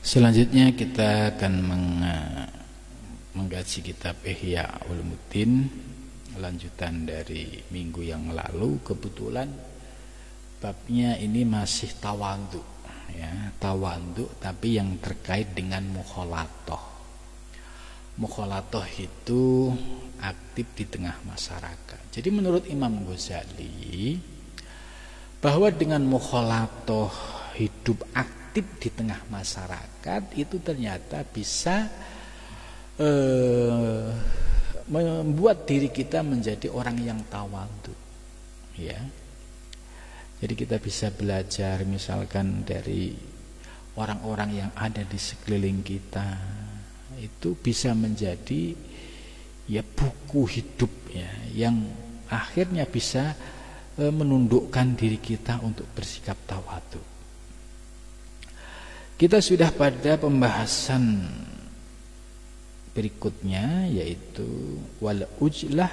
Selanjutnya kita akan mengkaji kitab Ihya Ulumuddin, lanjutan dari minggu yang lalu. Kebetulan babnya ini masih tawadhu, ya, tawadhu, tapi yang terkait dengan mukhalatoh. Mukhalatoh itu aktif di tengah masyarakat. Jadi menurut Imam Ghazali, bahwa dengan mukhalatoh hidup aktif di tengah masyarakat itu ternyata bisa membuat diri kita menjadi orang yang tawadhu, ya. Jadi kita bisa belajar misalkan dari orang-orang yang ada di sekeliling kita, itu bisa menjadi ya buku hidup, ya, yang akhirnya bisa menundukkan diri kita untuk bersikap tawadhu. Kita sudah pada pembahasan berikutnya, yaitu wal ujlah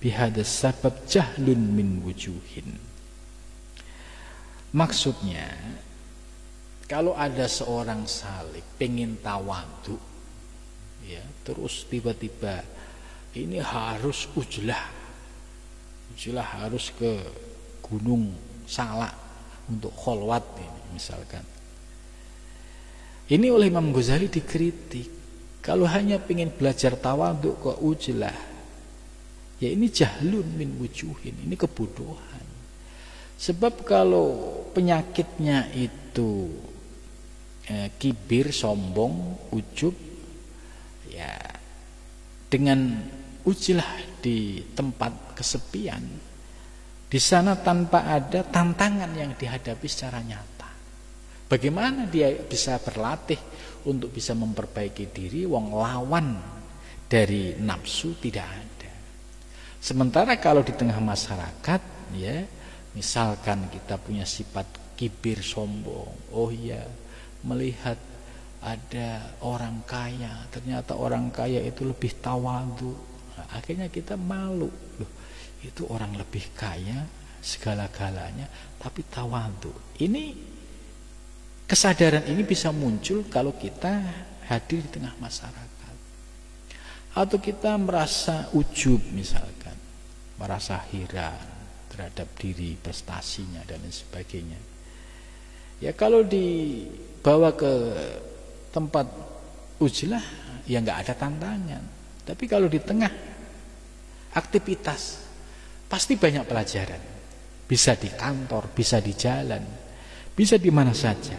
bihadas sabab jahlun min wujuhin. Maksudnya, kalau ada seorang salik pengen tawadhu, ya, terus tiba-tiba ini harus ujlah harus ke Gunung Salak untuk kholwat ini misalkan. Ini oleh Imam Ghazali dikritik. Kalau hanya ingin belajar tawadhu kok ujlah, ya ini jahlun min wujuhin, ini kebodohan. Sebab kalau penyakitnya itu kibir, sombong, ujub, ya dengan ujlah di tempat kesepian, di sana tanpa ada tantangan yang dihadapi secara nyata, bagaimana dia bisa berlatih untuk bisa memperbaiki diri? Wong lawan dari nafsu tidak ada. Sementara kalau di tengah masyarakat, ya, misalkan kita punya sifat kibir, sombong, oh iya, melihat ada orang kaya, ternyata orang kaya itu lebih tawadhu, nah, akhirnya kita malu, loh, itu orang lebih kaya segala-galanya tapi tawadhu. Ini kesadaran ini bisa muncul kalau kita hadir di tengah masyarakat, atau kita merasa ujub misalkan, merasa heran terhadap diri, prestasinya dan lain sebagainya. Ya kalau dibawa ke tempat ujlah, ya nggak ada tantangan. Tapi kalau di tengah aktivitas, pasti banyak pelajaran. Bisa di kantor, bisa di jalan, bisa di mana saja.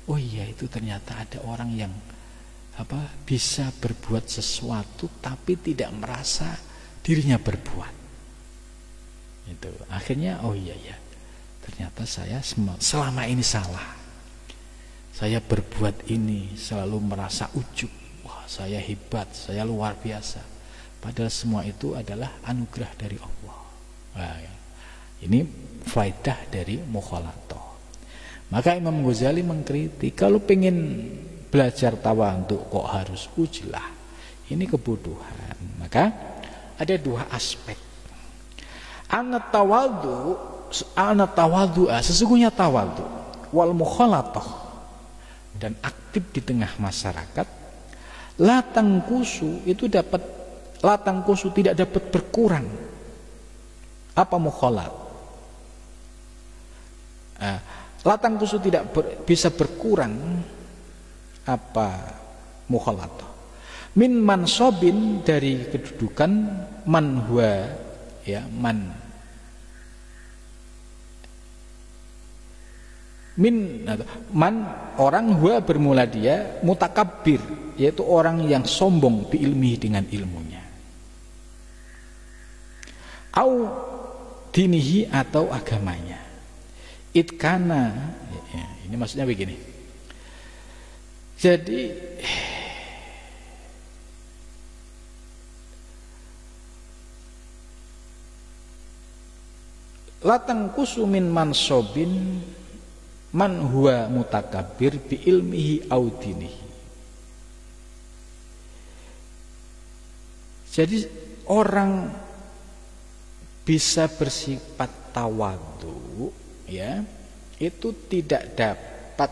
Oh iya, itu ternyata ada orang yang bisa berbuat sesuatu tapi tidak merasa dirinya berbuat. Itu akhirnya, oh iya ya, ternyata saya selama ini salah. Saya berbuat ini selalu merasa ujub, wah saya hebat, saya luar biasa. Padahal semua itu adalah anugerah dari Allah. Nah, ini faedah dari mukhalatoh. Maka Imam Ghazali mengkritik, kalau pengen belajar tawadhu kok harus ujlah, ini kebodohan. Maka ada dua aspek. Ana tawadhu, sesungguhnya tawadhu wal mukhalatoh, dan aktif di tengah masyarakat, latang kusu tidak dapat berkurang. Apa mukhalat? Latang kusu tidak bisa berkurang. Apa mukhalat? Min mansobin, dari kedudukan, man huwa, ya, man orang, huwa bermula dia, mutakabbir, yaitu orang yang sombong, bi ilmihi, dengan ilmunya, au dinihi, atau agamanya. Itkana, ya, ini maksudnya begini. Jadi latang kusumin mansobin man huwa mutakabbir bi ilmihi au dinihi. Jadi orang bisa bersifat tawadhu, ya, itu tidak dapat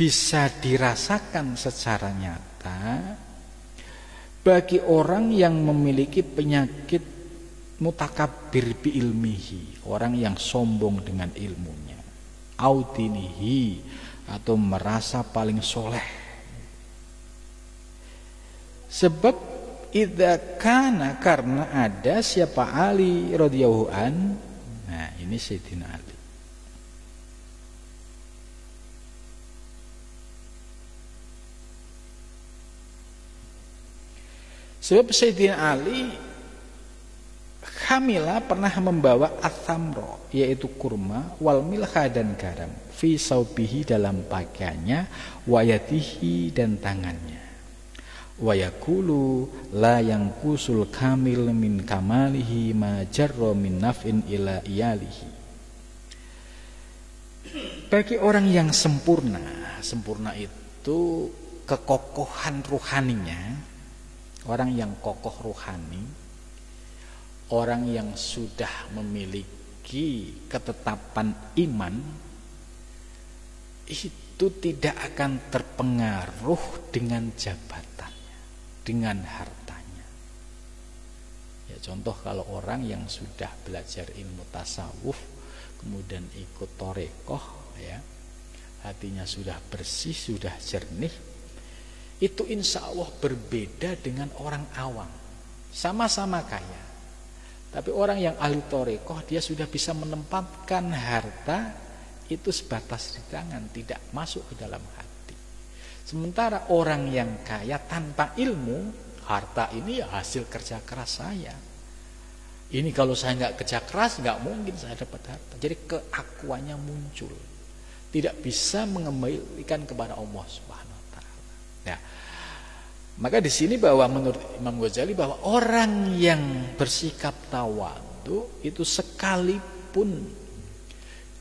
bisa dirasakan secara nyata bagi orang yang memiliki penyakit mutakabbir bi ilmihi, orang yang sombong dengan ilmunya, audinihi, atau merasa paling soleh. Sebab karena ada siapa Ali radhiyallahu an. Nah, ini Sayyidina Ali. Sebab Sayyidina Ali Hamila pernah membawa athamro, yaitu kurma, wal milha dan garam, fi saubihi dalam pakaiannya, wayatihi dan tangannya. Wayakulu la yang kusul kamil min kamalihi ma jarro min naf'in ila iyalihi. Bagi orang yang sempurna, sempurna itu kekokohan ruhaninya, orang yang kokoh ruhani, orang yang sudah memiliki ketetapan iman, itu tidak akan terpengaruh dengan jabatannya, dengan hartanya. Ya, contoh kalau orang yang sudah belajar ilmu tasawuf, kemudian ikut torekoh, ya, hatinya sudah bersih, sudah jernih, itu insya Allah berbeda dengan orang awam. Sama-sama kaya, tapi orang yang ahli torekoh, dia sudah bisa menempatkan harta itu sebatas di tangan, tidak masuk ke dalam hati. Sementara orang yang kaya tanpa ilmu, harta ini ya hasil kerja keras saya. Ini kalau saya nggak kerja keras, nggak mungkin saya dapat harta. Jadi keakuannya muncul, tidak bisa mengembalikan kepada Allah Subhanahu Wa Taala. Ya. Maka di sini bahwa menurut Imam Ghazali bahwa orang yang bersikap tawadhu itu sekalipun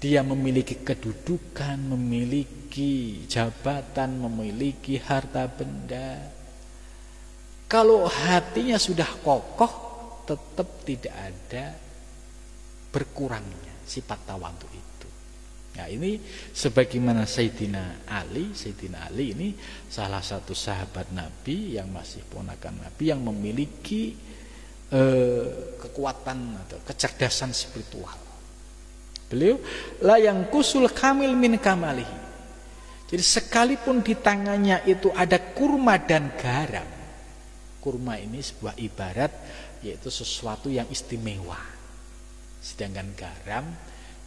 dia memiliki kedudukan, memiliki jabatan, memiliki harta benda, kalau hatinya sudah kokoh, tetap tidak ada berkurangnya sifat tawadhu itu. Nah, ini sebagaimana Sayyidina Ali ini salah satu sahabat Nabi yang masih ponakan Nabi yang memiliki kekuatan atau kecerdasan spiritual. Beliau la yang kusul kamil min kamalihi. Jadi sekalipun di tangannya itu ada kurma dan garam. Kurma ini sebuah ibarat, yaitu sesuatu yang istimewa. Sedangkan garam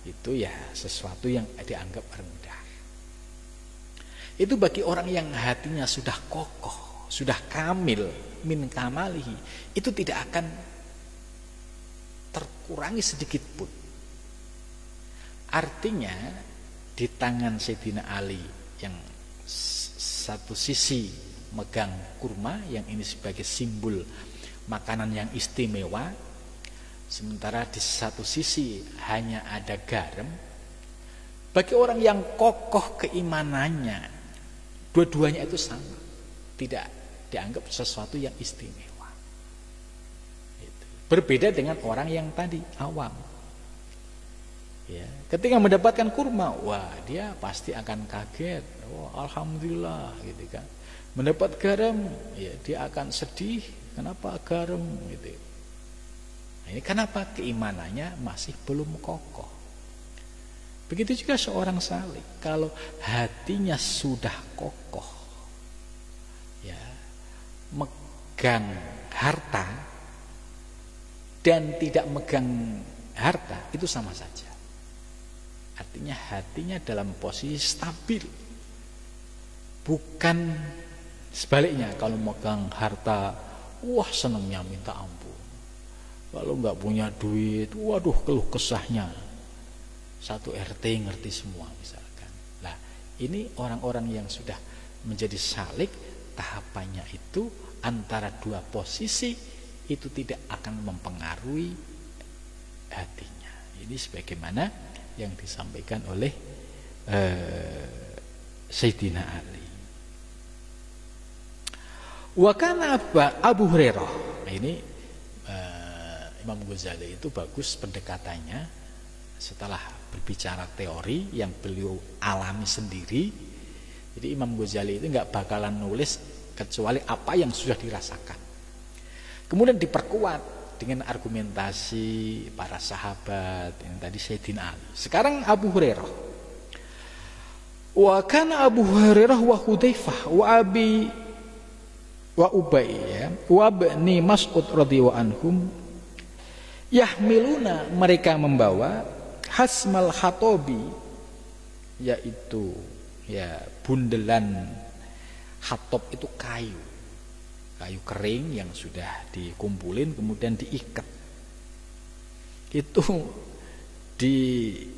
itu ya sesuatu yang dianggap rendah. Itu bagi orang yang hatinya sudah kokoh, sudah kamil min kamalihi, itu tidak akan terkurangi sedikit pun. Artinya di tangan Sayyidina Ali yang satu sisi megang kurma, yang ini sebagai simbol makanan yang istimewa, sementara di satu sisi hanya ada garam. Bagi orang yang kokoh keimanannya, dua-duanya itu sama, tidak dianggap sesuatu yang istimewa. Berbeda dengan orang yang tadi awam. Ya, ketika mendapatkan kurma, wah dia pasti akan kaget, wah alhamdulillah, gitu kan. Mendapat garam, ya dia akan sedih, kenapa garam, gitu. Nah, ini kenapa keimanannya masih belum kokoh. Begitu juga seorang salik, kalau hatinya sudah kokoh, ya, megang harta dan tidak megang harta itu sama saja. Artinya hatinya dalam posisi stabil. Bukan sebaliknya, kalau megang harta, wah senangnya minta ampun. Kalau nggak punya duit, waduh keluh kesahnya. Satu RT ngerti semua misalkan. Nah, ini orang-orang yang sudah menjadi salik, tahapannya itu antara dua posisi itu tidak akan mempengaruhi hatinya. Ini sebagaimana yang disampaikan oleh Sayyidina Ali. Wa kana Abu Hurairah. Nah, ini Imam Ghazali itu bagus pendekatannya. Setelah berbicara teori yang beliau alami sendiri, Jadi Imam Ghazali itu nggak bakalan nulis kecuali apa yang sudah dirasakan. Kemudian diperkuat dengan argumentasi para sahabat yang tadi Sayyidina Ali. Sekarang Abu Hurairah. Wa kana Abu Hurairah wa Hudzaifah wa Abi wa Ubay ya, wa Ibni Mas'ud radhiyallahu anhum yahmiluna, mereka membawa hasmal khatobi, yaitu ya bundelan. Khatob itu kayu kering yang sudah dikumpulin kemudian diikat, itu dibawa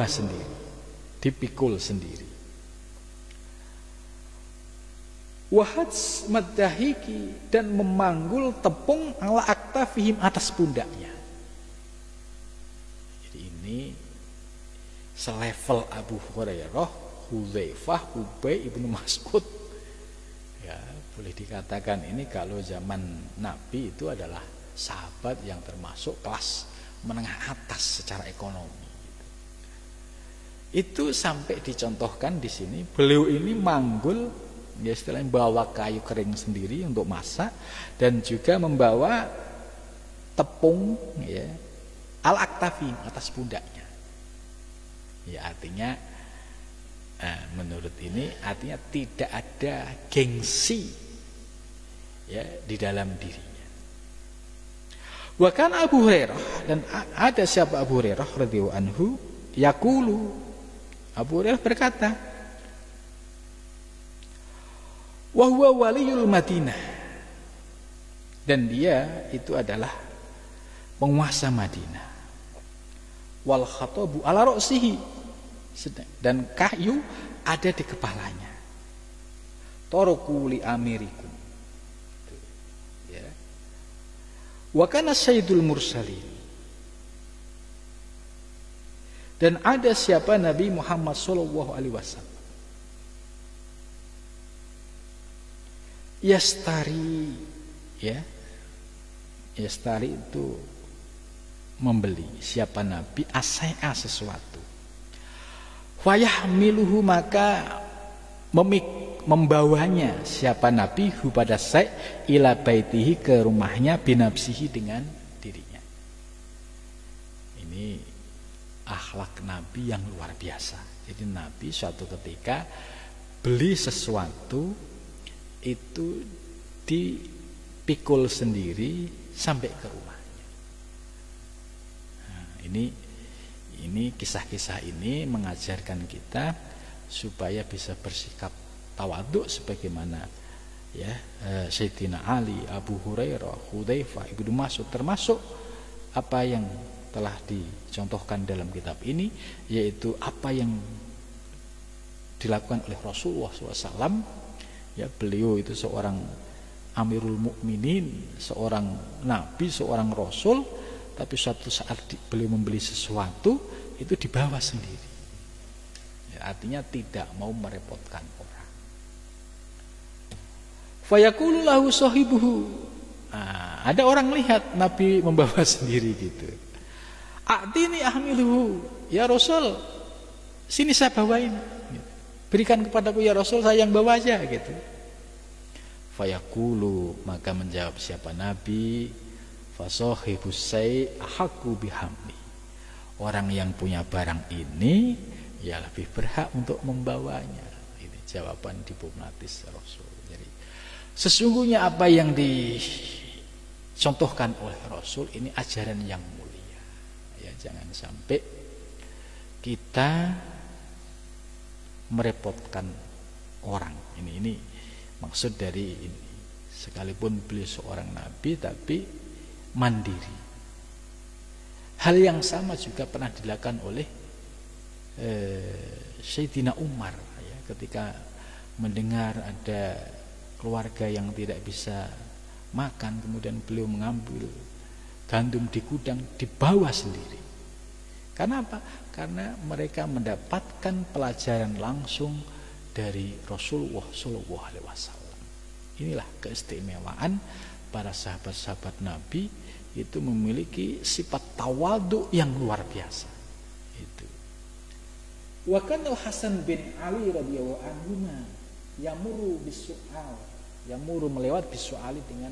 sendiri, dipikul sendiri. Wahats madahiki, dan memanggul tepung ala aktafihim, atas pundaknya. Jadi ini selevel Abu Hurairah, Hudzaifah, Ubay, Ibnu Mas'ud. Ya, boleh dikatakan ini kalau zaman Nabi itu adalah sahabat yang termasuk kelas menengah atas secara ekonomi. Itu sampai dicontohkan di sini, beliau ini manggul, ya istilahnya bawa kayu kering sendiri untuk masak, dan juga membawa tepung ya al-aktafi, atas pundaknya. Ya artinya menurut ini artinya tidak ada gengsi ya di dalam dirinya. Wa kana Abu Hurairah, dan ada siapa Abu Hurairah radhiyallahu anhu, yaqulu, Abu Hurairah berkata, wa huwa waliyul Madinah, dan dia itu adalah penguasa Madinah. Wal khatabu ala ra'sihi, dan kayu ada di kepalanya. Toroku li amirikum ya. Wa kana sayyidul mursalin, dan ada siapa Nabi Muhammad sallallahu alaihi wasallam. Yastari ya, yastari itu membeli, siapa Nabi asai'a, sesuatu. Fayahmiluhu, maka membawanya siapa Nabi hu pada sai' ila baitihi, ke rumahnya, binafsihi, dengan dirinya. Ini akhlak Nabi yang luar biasa. Jadi Nabi suatu ketika beli sesuatu itu dipikul sendiri sampai ke rumahnya. Nah, ini kisah-kisah ini mengajarkan kita supaya bisa bersikap tawadhu sebagaimana ya Sayyidina Ali, Abu Hurairah, Hudzaifah, Ibnu Mas'ud, termasuk apa yang telah dicontohkan dalam kitab ini, yaitu apa yang dilakukan oleh Rasulullah SAW. Ya, beliau itu seorang Amirul Mukminin, seorang Nabi, seorang Rasul. Tapi suatu saat beliau membeli sesuatu itu dibawa sendiri. Ya, artinya tidak mau merepotkan orang. Fayaqulu lahu sahibuhu. Nah, ada orang lihat Nabi membawa sendiri gitu. A'tini ahmiluhu, ya Rasul, sini saya bawain. Berikan kepadaku ya Rasul, saya yang bawa aja gitu. Fayaqulu, maka menjawab siapa Nabi, fasahibus sai' ahqqu bihamli. Orang yang punya barang ini ya lebih berhak untuk membawanya. Ini jawaban diplomatis Rasul. Jadi sesungguhnya apa yang dicontohkan oleh Rasul ini ajaran yang mulia. Ya, jangan sampai kita merepotkan orang. Ini maksud dari ini. Sekalipun beliau seorang nabi tapi mandiri. Hal yang sama juga pernah dilakukan oleh Sayyidina Umar ya, ketika mendengar ada keluarga yang tidak bisa makan, kemudian beliau mengambil gandum di gudang, dibawa sendiri. Karena apa? Karena mereka mendapatkan pelajaran langsung dari Rasulullah SAW. Inilah keistimewaan para sahabat-sahabat Nabi, itu memiliki sifat tawadhu yang luar biasa. Itu. Wa kana Hasan bin Ali radhiyallahu anhu yamuru bisu'al, yamuru melewat bisu'ali dengan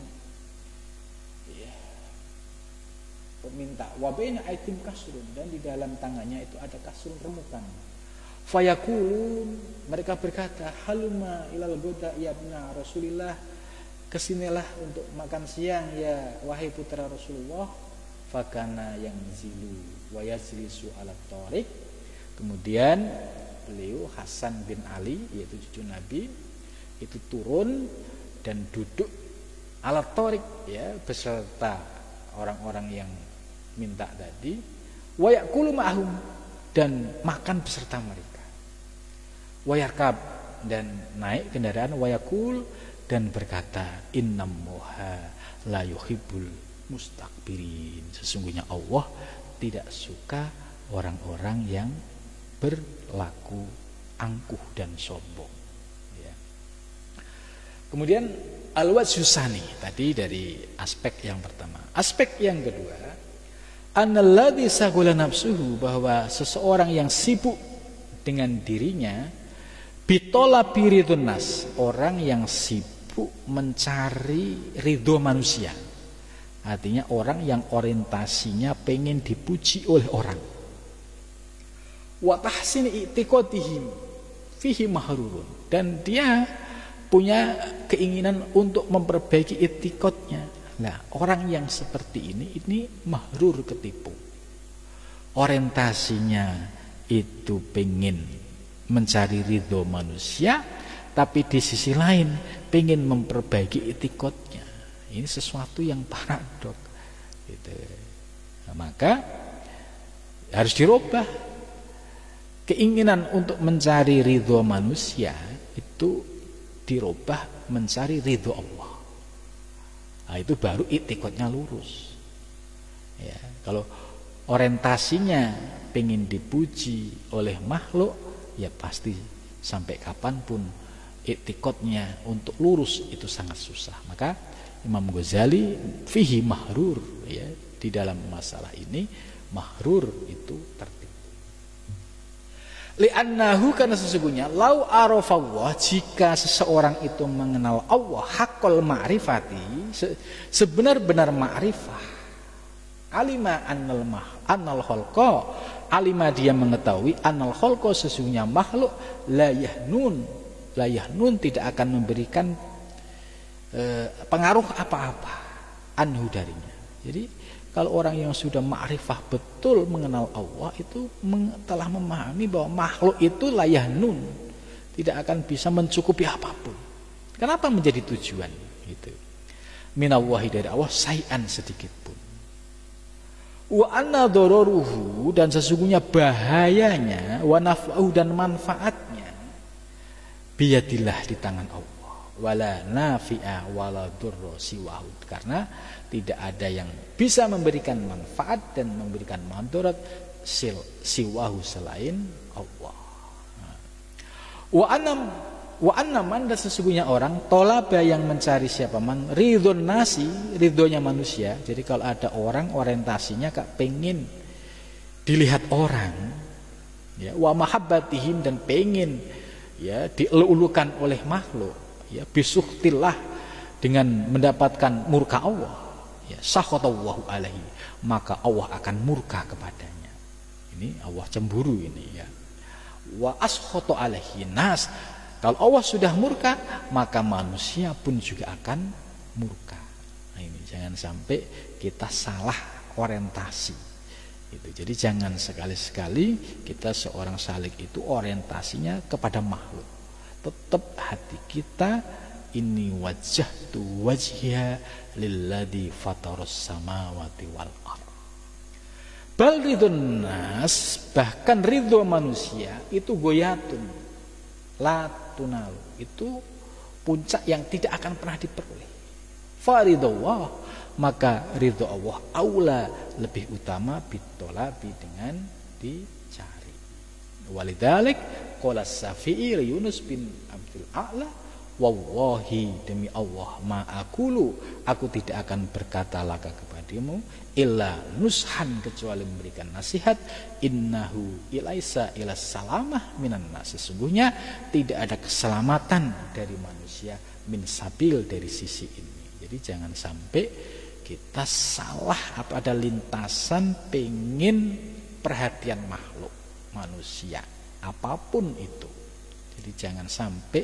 meminta. Wa baina aitim kasrun, dan di dalam tangannya itu ada kasrun remukan. Fayaqulun, mereka berkata, haluma ilal goda ya bna Rasulillah, kesinilah untuk makan siang ya wahai putra Rasulullah. Fakana yang zilu wa yazlisu ala tariq. Kemudian beliau Hasan bin Ali, yaitu cucu Nabi, itu turun dan duduk ala tariq, ya, beserta orang-orang yang minta tadi, wa yaqulu ma'hum, dan makan beserta mereka, wa yarkab, dan naik kendaraan, wa yaqul, dan berkata, innallaha la yuhibbul mustakbirin, sesungguhnya Allah tidak suka orang-orang yang berlaku angkuh dan sombong, ya. Kemudian al-wajhu tsani, tadi dari aspek yang pertama. Aspek yang kedua, annalladzi sagula nafsuhu, bahwa seseorang yang sibuk dengan dirinya, bitolabi ridhun nas, orang yang sibuk mencari ridho manusia. Artinya orang yang orientasinya pengen dipuji oleh orang. Wa tahsini i'tiqadihim fihi mahrurun, dan dia punya keinginan untuk memperbaiki etikotnya. Nah, orang yang seperti ini mahrur, ketipu. Orientasinya itu pengen mencari ridho manusia, tapi di sisi lain pengen memperbaiki etikotnya. Ini sesuatu yang paradok, gitu. Nah, maka harus dirubah. Keinginan untuk mencari ridho manusia itu dirubah mencari ridho Allah. Nah, itu baru itikotnya lurus, ya. Kalau orientasinya pengen dipuji oleh makhluk, ya pasti sampai kapanpun itikotnya untuk lurus itu sangat susah. Maka Imam Ghazali fihi mahrur, ya, di dalam masalah ini mahrur itu tertipu. Li'annahu, karena sesungguhnya lau arafallah, jika seseorang itu mengenal Allah haqqal ma'rifati, sebenar-benar ma'rifah, alima annal khalqa, alima, dia mengetahui, annal khalqa, sesungguhnya makhluk, la yahnun tidak akan memberikan pengaruh apa-apa anhu darinya. Jadi kalau orang yang sudah ma'rifah betul mengenal Allah itu telah memahami bahwa makhluk itu la yahnun, tidak akan bisa mencukupi apapun. Kenapa menjadi tujuan itu? Minallahi, dari Allah, say'an, sedikit pun. Wa anna dararuhu, dan sesungguhnya bahayanya, wa naf'ahu, dan manfaatnya, biyadillah, di tangan Allah. Wala nafi'a wala durra siwahu, karena tidak ada yang bisa memberikan manfaat dan memberikan madarat siwahu, selain Allah. Wa anna man, dan sesungguhnya orang, tolaba, yang mencari siapa man, ridhon nasi, ridhonya manusia. Jadi kalau ada orang orientasinya pengen dilihat orang, ya, wa mahabbatihim, dan pengen, ya, dielulukan oleh makhluk, ya, bisuhtillah, dengan mendapatkan murka Allah, ya, sakhatallahu alaihi, maka Allah akan murka kepadanya. Ini Allah cemburu ini, ya. Wa askhata alaihi nas, kalau Allah sudah murka, maka manusia pun juga akan murka. Nah, ini jangan sampai kita salah orientasi. Itu. Jadi jangan sekali-sekali kita seorang salik itu orientasinya kepada makhluk. Tetap hati kita ini wajjahtu wajhiya lilladzi fataras samawati wal ardh. Bal ridhun nas, bahkan ridho manusia itu goyatun la tunalu, itu puncak yang tidak akan pernah diperoleh. Faridullah, maka ridho Allah aula, lebih utama, bitolabi, dengan dicari. Walidzalik qala Syafi'i Yunus bin Abdul A'la, wallahi demi Allah ma aqulu aku tidak akan berkata laka kepadamu illa nushan kecuali memberikan nasihat innahu ilaisa ilas salamah minan nas sesungguhnya tidak ada keselamatan dari manusia min sabil dari sisi ini. Jadi jangan sampai kita salah apa ada lintasan pengen perhatian makhluk manusia apapun itu. Jadi jangan sampai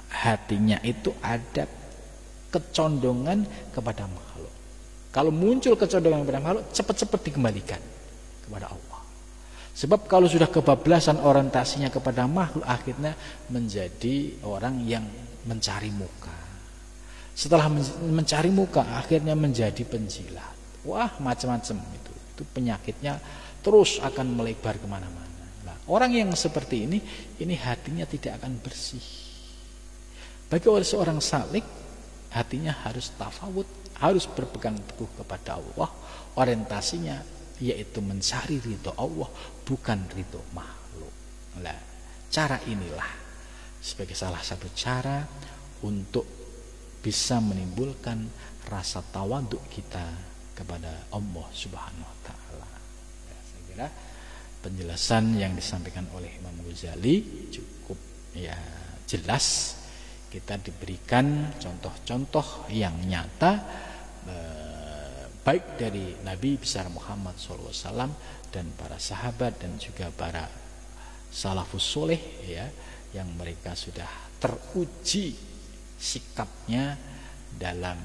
hatinya itu ada kecondongan kepada makhluk. Kalau muncul kecondongan kepada makhluk, cepat-cepat dikembalikan kepada Allah. Sebab kalau sudah kebablasan orientasinya kepada makhluk, akhirnya menjadi orang yang mencari muka. Setelah mencari muka, akhirnya menjadi penjilat. Wah, macam-macam itu. Itu penyakitnya terus akan melebar kemana-mana. Orang yang seperti ini hatinya tidak akan bersih. Bagi seorang salik, hatinya harus tafawud, harus berpegang teguh kepada Allah. Orientasinya yaitu mencari ridho Allah, bukan ridho makhluk. Nah, cara inilah sebagai salah satu cara untuk bisa menimbulkan rasa tawaduk kita kepada Allah Subhanahu wa taala. Ya, saya kira penjelasan yang disampaikan oleh Imam Ghazali cukup ya jelas. Kita diberikan contoh-contoh yang nyata baik dari Nabi besar Muhammad SAW dan para sahabat dan juga para salafus soleh ya, yang mereka sudah teruji sikapnya dalam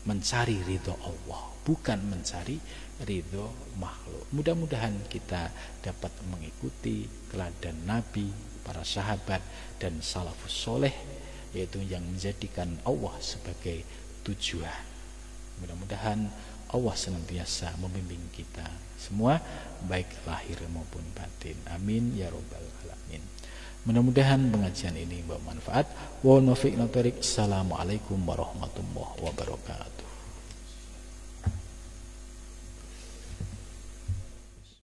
mencari ridho Allah, bukan mencari ridho makhluk. Mudah-mudahan kita dapat mengikuti teladan Nabi, para sahabat dan salafus soleh, yaitu yang menjadikan Allah sebagai tujuan. Mudah-mudahan Allah senantiasa membimbing kita semua baik lahir maupun batin. Amin ya robbal alamin. Mudah-mudahan pengajian ini bermanfaat. Wa nafi'na tarik. Assalamualaikum warahmatullahi wabarakatuh.